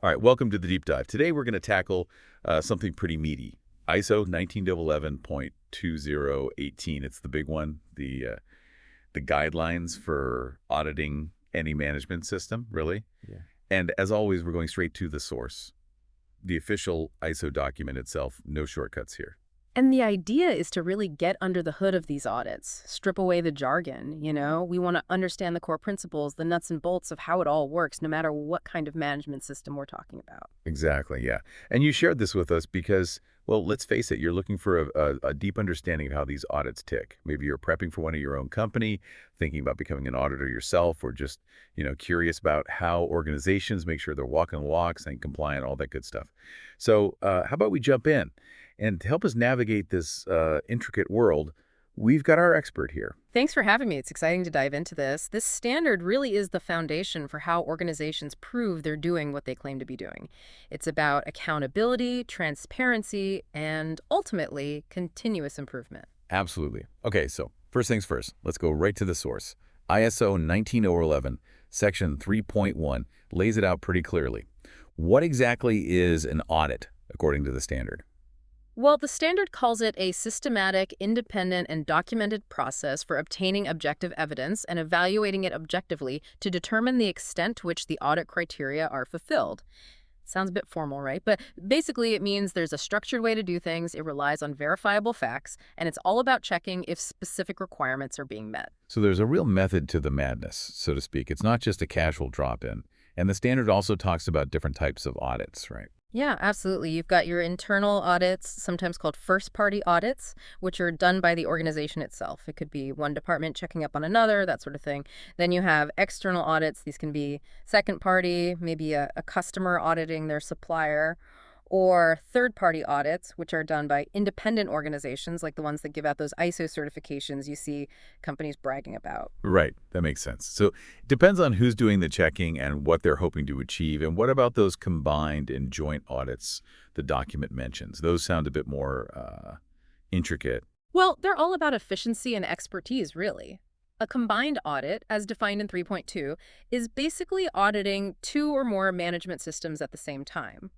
All right, welcome to the deep dive. Today we're going to tackle something pretty meaty. ISO 19011.2018. It's the big one, the guidelines for auditing any management system, really. Yeah. And as always, we're going straight to the source, the official ISO document itself. No shortcuts here. And the idea is to really get under the hood of these audits, strip away the jargon, We want to understand the core principles, the nuts and bolts of how it all works, no matter what kind of management system we're talking about. Exactly, yeah. And you shared this with us because, well, let's face it, you're looking for a deep understanding of how these audits tick. Maybe you're prepping for one of your own company, thinking about becoming an auditor yourself, or just, curious about how organizations make sure they're walking the walk, staying compliant, all that good stuff. So how about we jump in? And to help us navigate this intricate world, we've got our expert here. Thanks for having me. It's exciting to dive into this. This standard really is the foundation for how organizations prove they're doing what they claim to be doing. It's about accountability, transparency, and ultimately, continuous improvement. Absolutely. Okay, so first things first, let's go right to the source. ISO 19011, section 3.1, lays it out pretty clearly. What exactly is an audit, according to the standard? Well, the standard calls it a systematic, independent, and documented process for obtaining objective evidence and evaluating it objectively to determine the extent to which the audit criteria are fulfilled. Sounds a bit formal, right? But basically, it means there's a structured way to do things, it relies on verifiable facts, and it's all about checking if specific requirements are being met. So there's a real method to the madness, so to speak. It's not just a casual drop-in. And the standard also talks about different types of audits, right? Yeah, absolutely. You've got your internal audits, sometimes called first-party audits, which are done by the organization itself. It could be one department checking up on another, that sort of thing. Then you have external audits. These can be second-party, maybe a customer auditing their supplier, or third-party audits, which are done by independent organizations like the ones that give out those ISO certifications you see companies bragging about. Right. That makes sense. So it depends on who's doing the checking and what they're hoping to achieve. And what about those combined and joint audits the document mentions? Those sound a bit more intricate. Well, they're all about efficiency and expertise, really. A combined audit, as defined in 3.2, is basically auditing two or more management systems at the same time.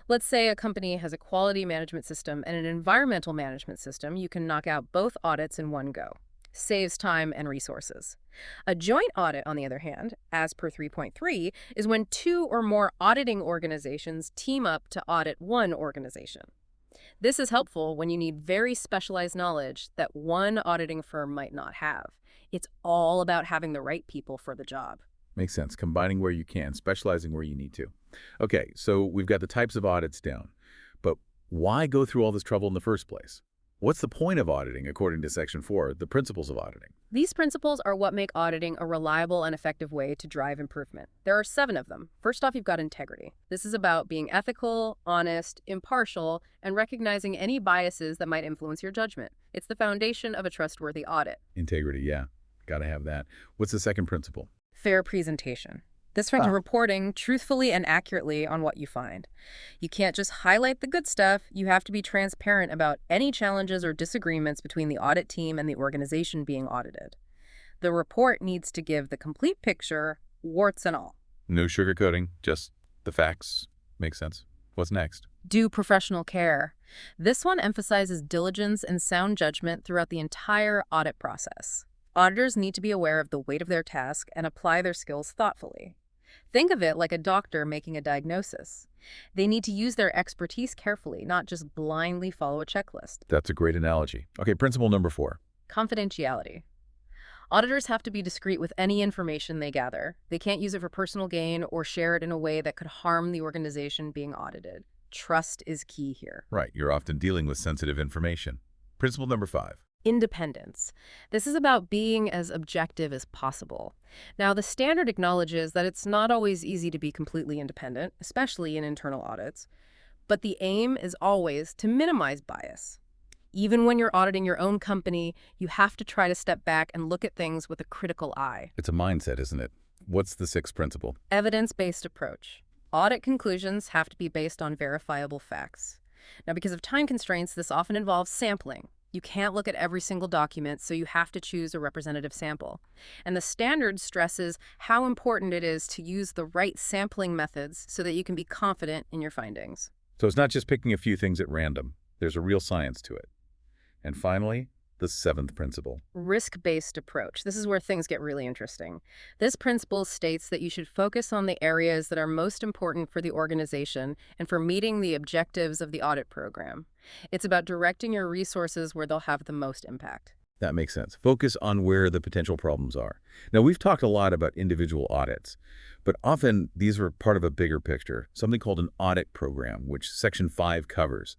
Let's say a company has a quality management system and an environmental management system. You can knock out both audits in one go. Saves time and resources. A joint audit, on the other hand, as per 3.3, is when two or more auditing organizations team up to audit one organization. This is helpful when you need very specialized knowledge that one auditing firm might not have. It's all about having the right people for the job. Makes sense. Combining where you can, specializing where you need to. Okay, so we've got the types of audits down. But why go through all this trouble in the first place? What's the point of auditing, according to Section 4, the principles of auditing? These principles are what make auditing a reliable and effective way to drive improvement. There are 7 of them. First off, you've got integrity. This is about being ethical, honest, impartial, and recognizing any biases that might influence your judgment. It's the foundation of a trustworthy audit. Integrity, yeah. Got to have that. What's the second principle? Fair presentation. This means reporting truthfully and accurately on what you find. You can't just highlight the good stuff. You have to be transparent about any challenges or disagreements between the audit team and the organization being audited. The report needs to give the complete picture, warts and all. No sugarcoating, just the facts. Makes sense. What's next? Due professional care. This one emphasizes diligence and sound judgment throughout the entire audit process. Auditors need to be aware of the weight of their task and apply their skills thoughtfully. Think of it like a doctor making a diagnosis. They need to use their expertise carefully, not just blindly follow a checklist. That's a great analogy. Okay, principle number 4. Confidentiality. Auditors have to be discreet with any information they gather. They can't use it for personal gain or share it in a way that could harm the organization being audited. Trust is key here. Right, you're often dealing with sensitive information. Principle number 5. Independence. This is about being as objective as possible. Now, the standard acknowledges that it's not always easy to be completely independent, especially in internal audits, but the aim is always to minimize bias. Even when you're auditing your own company, you have to try to step back and look at things with a critical eye. It's a mindset, isn't it? What's the 6th principle? Evidence-based approach. Audit conclusions have to be based on verifiable facts. Now, because of time constraints, this often involves sampling. You can't look at every single document, so you have to choose a representative sample. And the standard stresses how important it is to use the right sampling methods so that you can be confident in your findings. So it's not just picking a few things at random. There's a real science to it. And finally, the seventh principle. Risk-based approach. This is where things get really interesting. This principle states that you should focus on the areas that are most important for the organization and for meeting the objectives of the audit program. It's about directing your resources where they'll have the most impact. That makes sense. Focus on where the potential problems are. Now, we've talked a lot about individual audits, but often these are part of a bigger picture, something called an audit program, which Section 5 covers.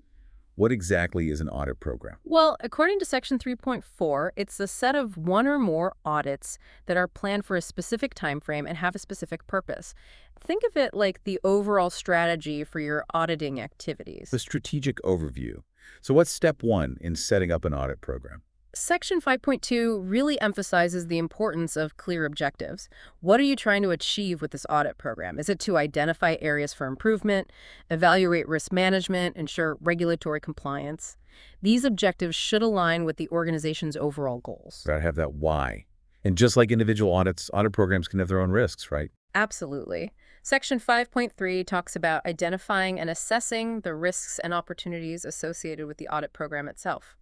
What exactly is an audit program? Well, according to Section 3.4, it's a set of one or more audits that are planned for a specific time frame and have a specific purpose. Think of it like the overall strategy for your auditing activities. The strategic overview. So what's step one in setting up an audit program? Section 5.2 really emphasizes the importance of clear objectives. What are you trying to achieve with this audit program? Is it to identify areas for improvement, evaluate risk management, ensure regulatory compliance? These objectives should align with the organization's overall goals. Got to have that why. And just like individual audits, audit programs can have their own risks, right? Absolutely. Section 5.3 talks about identifying and assessing the risks and opportunities associated with the audit program itself.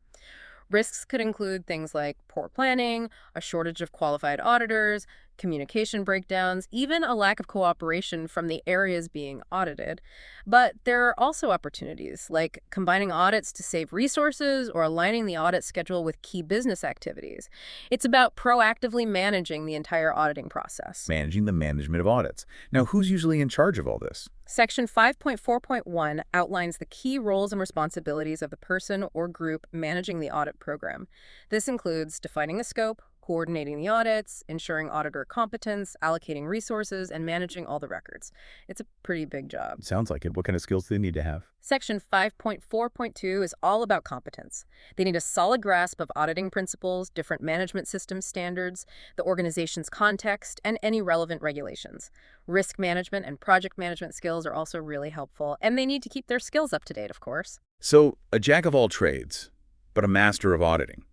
Risks could include things like poor planning, a shortage of qualified auditors, communication breakdowns, even a lack of cooperation from the areas being audited. But there are also opportunities, like combining audits to save resources or aligning the audit schedule with key business activities. It's about proactively managing the entire auditing process. Managing the management of audits. Now, who's usually in charge of all this? Section 5.4.1 outlines the key roles and responsibilities of the person or group managing the audit program. This includes defining the scope, coordinating the audits, ensuring auditor competence, allocating resources, and managing all the records. It's a pretty big job. Sounds like it. What kind of skills do they need to have? Section 5.4.2 is all about competence. They need a solid grasp of auditing principles, different management system standards, the organization's context, and any relevant regulations. Risk management and project management skills are also really helpful, and they need to keep their skills up to date, of course. So, a jack of all trades, but a master of auditing.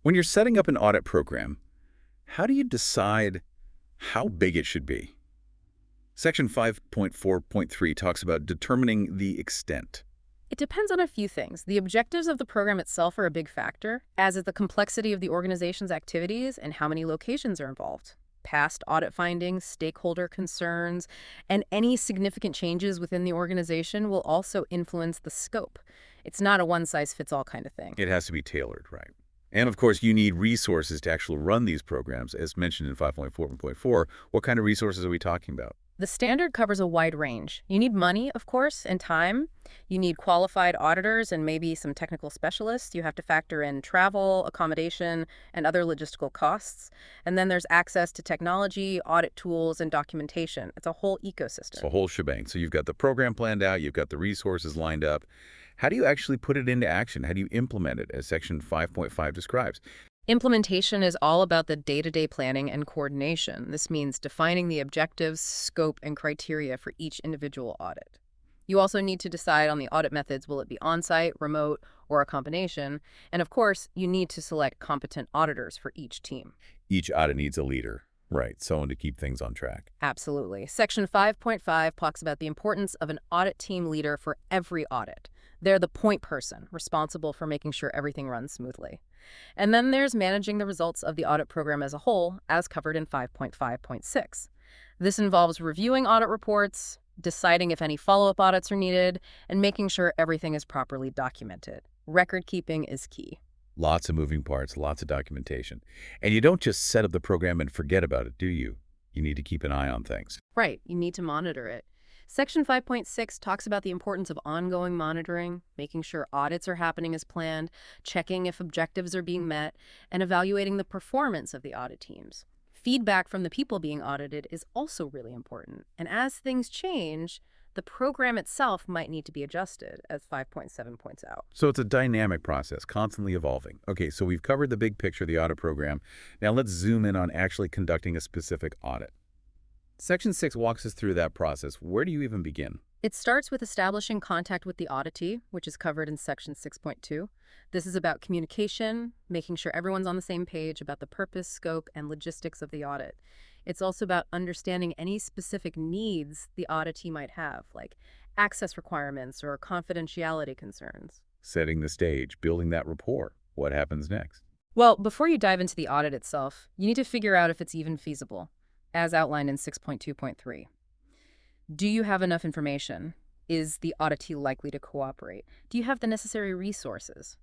When you're setting up an audit program, how do you decide how big it should be? Section 5.4.3 talks about determining the extent. It depends on a few things. The objectives of the program itself are a big factor, as is the complexity of the organization's activities and how many locations are involved. Past audit findings, stakeholder concerns, and any significant changes within the organization will also influence the scope. It's not a one-size-fits-all kind of thing. It has to be tailored, right? And of course, you need resources to actually run these programs, as mentioned in 5.4.4. What kind of resources are we talking about? The standard covers a wide range. You need money, of course, and time. You need qualified auditors and maybe some technical specialists. You have to factor in travel, accommodation, and other logistical costs. And then there's access to technology, audit tools, and documentation. It's a whole ecosystem. It's a whole shebang. So you've got the program planned out, you've got the resources lined up. How do you actually put it into action? How do you implement it, as Section 5.5 describes? Implementation is all about the day-to-day planning and coordination. This means defining the objectives, scope, and criteria for each individual audit. You also need to decide on the audit methods. Will it be on-site, remote, or a combination? And of course, you need to select competent auditors for each team. Each audit needs a leader, right? Someone to keep things on track. Absolutely. Section 5.5 talks about the importance of an audit team leader for every audit. They're the point person responsible for making sure everything runs smoothly. And then there's managing the results of the audit program as a whole, as covered in 5.5.6. This involves reviewing audit reports, deciding if any follow-up audits are needed, and making sure everything is properly documented. Record keeping is key. Lots of moving parts, lots of documentation. And you don't just set up the program and forget about it, do you? You need to keep an eye on things. Right, you need to monitor it. Section 5.6 talks about the importance of ongoing monitoring, making sure audits are happening as planned, checking if objectives are being met, and evaluating the performance of the audit teams. Feedback from the people being audited is also really important. And as things change, the program itself might need to be adjusted, as 5.7 points out. So it's a dynamic process, constantly evolving. Okay, so we've covered the big picture of the audit program. Now let's zoom in on actually conducting a specific audit. Section 6 walks us through that process. Where do you even begin? It starts with establishing contact with the auditee, which is covered in Section 6.2. This is about communication, making sure everyone's on the same page about the purpose, scope, and logistics of the audit. It's also about understanding any specific needs the auditee might have, like access requirements or confidentiality concerns. Setting the stage, building that rapport. What happens next? Well, before you dive into the audit itself, you need to figure out if it's even feasible, as outlined in 6.2.3. Do you have enough information? Is the auditee likely to cooperate? Do you have the necessary resources?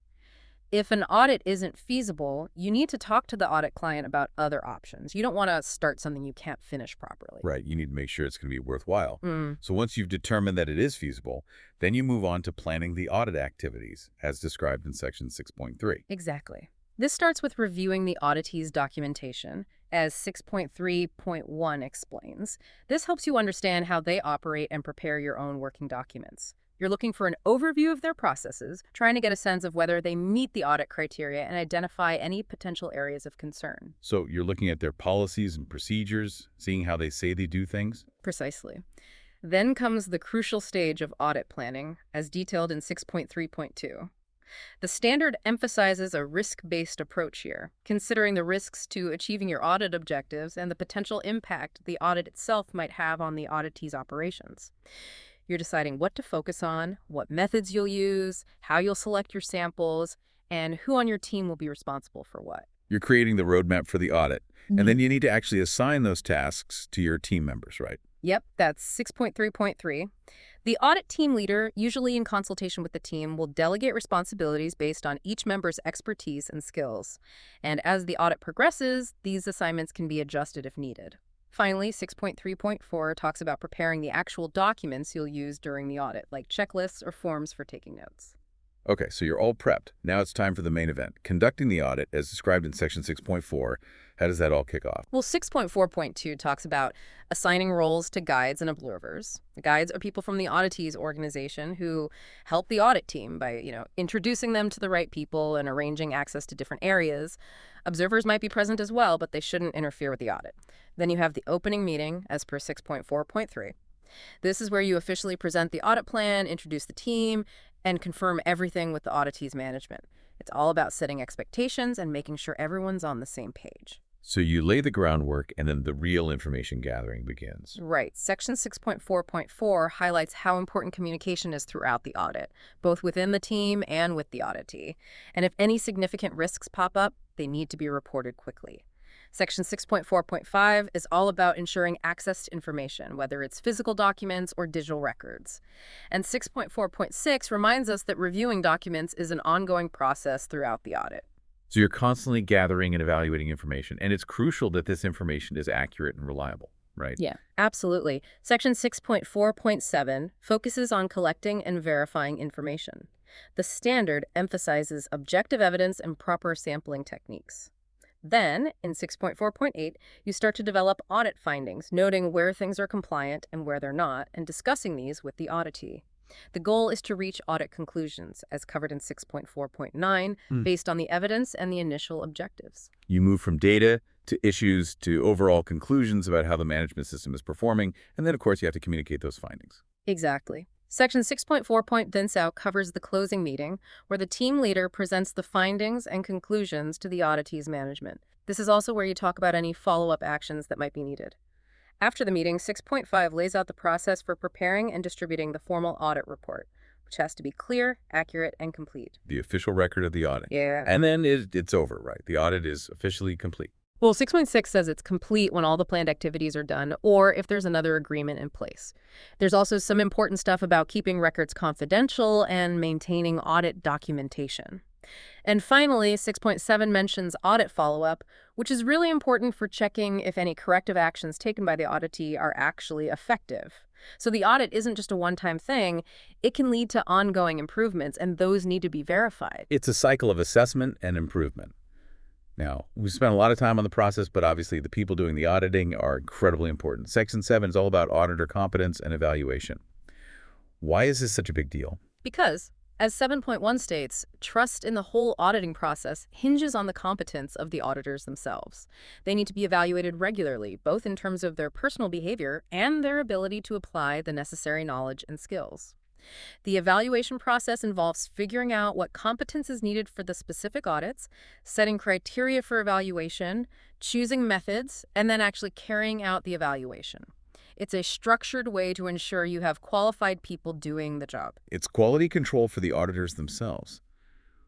If an audit isn't feasible, you need to talk to the audit client about other options. You don't want to start something you can't finish properly. Right, you need to make sure it's going to be worthwhile. Mm, So once you've determined that it is feasible, then you move on to planning the audit activities, as described in Section 6.3. exactly. This starts with reviewing the auditee's documentation, as 6.3.1 explains. This helps you understand how they operate and prepare your own working documents. You're looking for an overview of their processes, trying to get a sense of whether they meet the audit criteria and identify any potential areas of concern. So you're looking at their policies and procedures, seeing how they say they do things. Precisely. Then comes the crucial stage of audit planning, as detailed in 6.3.2. The standard emphasizes a risk-based approach here, considering the risks to achieving your audit objectives and the potential impact the audit itself might have on the auditee's operations. You're deciding what to focus on, what methods you'll use, how you'll select your samples, and who on your team will be responsible for what. You're creating the roadmap for the audit, and then you need to actually assign those tasks to your team members, right? Yep, that's 6.3.3. The audit team leader, usually in consultation with the team, will delegate responsibilities based on each member's expertise and skills. And as the audit progresses, these assignments can be adjusted if needed. Finally, 6.3.4 talks about preparing the actual documents you'll use during the audit, like checklists or forms for taking notes. Okay, so you're all prepped. Now it's time for the main event, conducting the audit as described in Section 6.4. How does that all kick off? Well, 6.4.2 talks about assigning roles to guides and observers. The guides are people from the auditee's organization who help the audit team by, introducing them to the right people and arranging access to different areas. Observers might be present as well, but they shouldn't interfere with the audit. Then you have the opening meeting, as per 6.4.3. This is where you officially present the audit plan, introduce the team, and confirm everything with the auditee's management. It's all about setting expectations and making sure everyone's on the same page. So you lay the groundwork, and then the real information gathering begins. Right. Section 6.4.4 highlights how important communication is throughout the audit, both within the team and with the auditee. And if any significant risks pop up, they need to be reported quickly. Section 6.4.5 is all about ensuring access to information, whether it's physical documents or digital records. And 6.4.6 reminds us that reviewing documents is an ongoing process throughout the audit. So you're constantly gathering and evaluating information, and it's crucial that this information is accurate and reliable, right? Yeah, absolutely. Section 6.4.7 focuses on collecting and verifying information. The standard emphasizes objective evidence and proper sampling techniques. Then, in 6.4.8, you start to develop audit findings, noting where things are compliant and where they're not, and discussing these with the auditee. The goal is to reach audit conclusions, as covered in 6.4.9, based on the evidence and the initial objectives. You move from data to issues to overall conclusions about how the management system is performing, and then, of course, you have to communicate those findings. Exactly. Section 6.4.10 covers the closing meeting, where the team leader presents the findings and conclusions to the auditee's management. This is also where you talk about any follow-up actions that might be needed. After the meeting, 6.5 lays out the process for preparing and distributing the formal audit report, which has to be clear, accurate, and complete. The official record of the audit. Yeah. And then it's over, right? The audit is officially complete. Well, 6.6 says it's complete when all the planned activities are done or if there's another agreement in place. There's also some important stuff about keeping records confidential and maintaining audit documentation. And finally, 6.7 mentions audit follow-up, which is really important for checking if any corrective actions taken by the auditee are actually effective. So the audit isn't just a one-time thing. It can lead to ongoing improvements, and those need to be verified. It's a cycle of assessment and improvement. Now, we spent a lot of time on the process, but obviously the people doing the auditing are incredibly important. Section 7 is all about auditor competence and evaluation. Why is this such a big deal? Because, As 7.1 states, trust in the whole auditing process hinges on the competence of the auditors themselves. They need to be evaluated regularly, both in terms of their personal behavior and their ability to apply the necessary knowledge and skills. The evaluation process involves figuring out what competence is needed for the specific audits, setting criteria for evaluation, choosing methods, and then actually carrying out the evaluation. It's a structured way to ensure you have qualified people doing the job. It's quality control for the auditors themselves.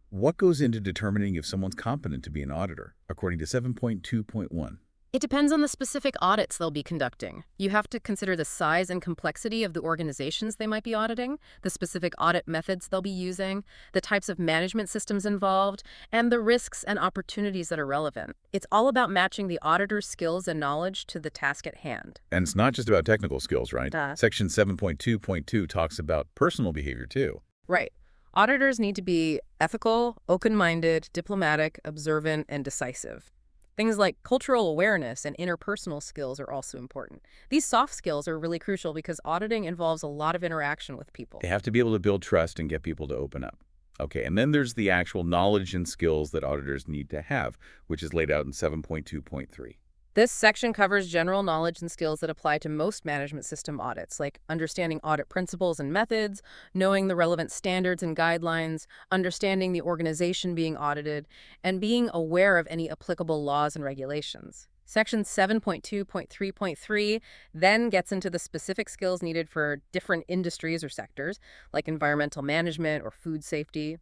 What goes into determining if someone's competent to be an auditor, according to 7.2.1? It depends on the specific audits they'll be conducting. You have to consider the size and complexity of the organizations they might be auditing, the specific audit methods they'll be using, the types of management systems involved, and the risks and opportunities that are relevant. It's all about matching the auditor's skills and knowledge to the task at hand. And it's not just about technical skills, right? Duh. Section 7.2.2 talks about personal behavior, too. Right. Auditors need to be ethical, open-minded, diplomatic, observant, and decisive. Things like cultural awareness and interpersonal skills are also important. These soft skills are really crucial because auditing involves a lot of interaction with people. They have to be able to build trust and get people to open up. Okay, and then there's the actual knowledge and skills that auditors need to have, which is laid out in 7.2.3. This section covers general knowledge and skills that apply to most management system audits, like understanding audit principles and methods, knowing the relevant standards and guidelines, understanding the organization being audited, and being aware of any applicable laws and regulations. Section 7.2.3.3 then gets into the specific skills needed for different industries or sectors, like environmental management or food safety.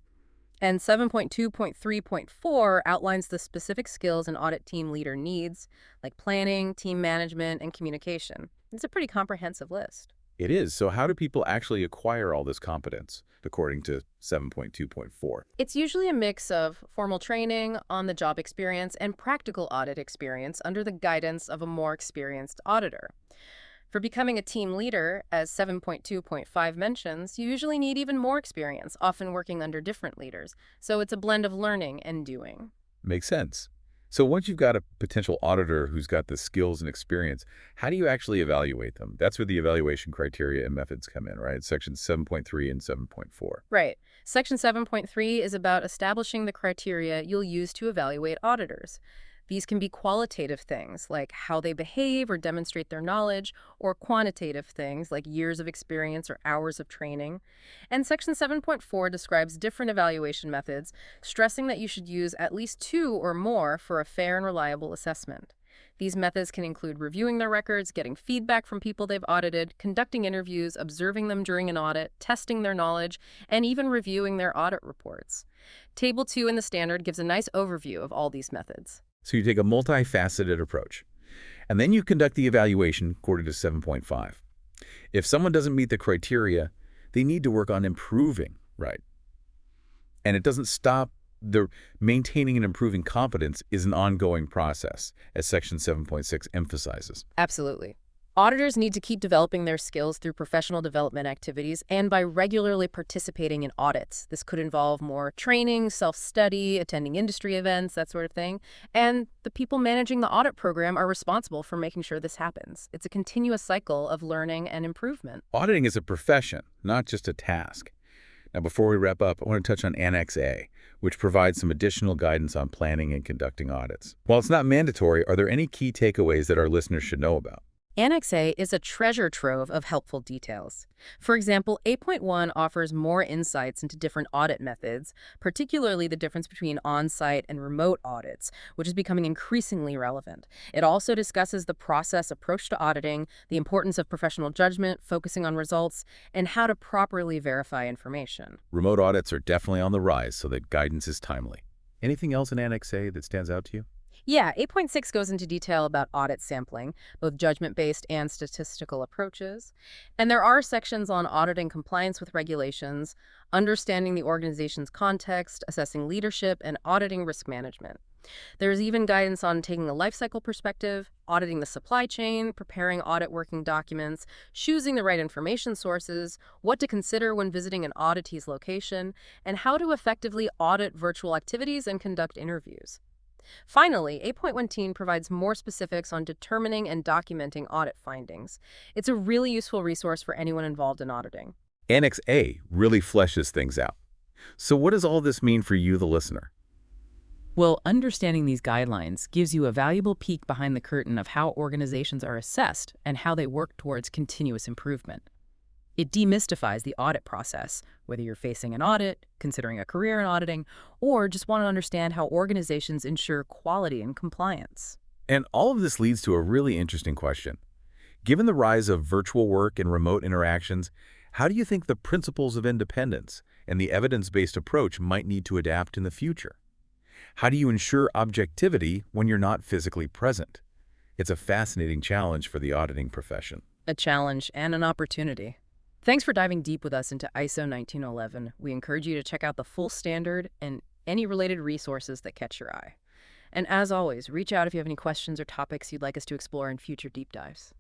And 7.2.3.4 outlines the specific skills an audit team leader needs, like planning, team management, and communication. It's a pretty comprehensive list. It is. So how do people actually acquire all this competence, according to 7.2.4? It's usually a mix of formal training, on-the-job experience, and practical audit experience under the guidance of a more experienced auditor. For becoming a team leader, as 7.2.5 mentions, you usually need even more experience, often working under different leaders. So it's a blend of learning and doing. Makes sense. So once you've got a potential auditor who's got the skills and experience, how do you actually evaluate them? That's where the evaluation criteria and methods come in, right? Sections 7.3 and 7.4. Right. Section 7.3 is about establishing the criteria you'll use to evaluate auditors. These can be qualitative things, like how they behave or demonstrate their knowledge, or quantitative things, like years of experience or hours of training. And Section 7.4 describes different evaluation methods, stressing that you should use at least 2 or more for a fair and reliable assessment. These methods can include reviewing their records, getting feedback from people they've audited, conducting interviews, observing them during an audit, testing their knowledge, and even reviewing their audit reports. Table 2 in the standard gives a nice overview of all these methods. So you take a multifaceted approach, and then you conduct the evaluation according to 7.5. If someone doesn't meet the criteria, they need to work on improving, right? And it doesn't stop. The maintaining and improving competence is an ongoing process, as Section 7.6 emphasizes. Absolutely. Auditors need to keep developing their skills through professional development activities and by regularly participating in audits. This could involve more training, self-study, attending industry events, that sort of thing. And the people managing the audit program are responsible for making sure this happens. It's a continuous cycle of learning and improvement. Auditing is a profession, not just a task. Now, before we wrap up, I want to touch on Annex A, which provides some additional guidance on planning and conducting audits. While it's not mandatory, are there any key takeaways that our listeners should know about? Annex A is a treasure trove of helpful details. For example, 8.1 offers more insights into different audit methods, particularly the difference between on-site and remote audits, which is becoming increasingly relevant. It also discusses the process approach to auditing, the importance of professional judgment, focusing on results, and how to properly verify information. Remote audits are definitely on the rise, so that guidance is timely. Anything else in Annex A that stands out to you? Yeah, 8.6 goes into detail about audit sampling, both judgment-based and statistical approaches. And there are sections on auditing compliance with regulations, understanding the organization's context, assessing leadership, and auditing risk management. There's even guidance on taking a life cycle perspective, auditing the supply chain, preparing audit working documents, choosing the right information sources, what to consider when visiting an auditee's location, and how to effectively audit virtual activities and conduct interviews. Finally, 8.1 provides more specifics on determining and documenting audit findings. It's a really useful resource for anyone involved in auditing. Annex A really fleshes things out. So what does all this mean for you, the listener? Well, understanding these guidelines gives you a valuable peek behind the curtain of how organizations are assessed and how they work towards continuous improvement. It demystifies the audit process, whether you're facing an audit, considering a career in auditing, or just want to understand how organizations ensure quality and compliance. And all of this leads to a really interesting question. Given the rise of virtual work and remote interactions, how do you think the principles of independence and the evidence-based approach might need to adapt in the future? How do you ensure objectivity when you're not physically present? It's a fascinating challenge for the auditing profession. A challenge and an opportunity. Thanks for diving deep with us into ISO 1911. We encourage you to check out the full standard and any related resources that catch your eye. And as always, reach out if you have any questions or topics you'd like us to explore in future deep dives.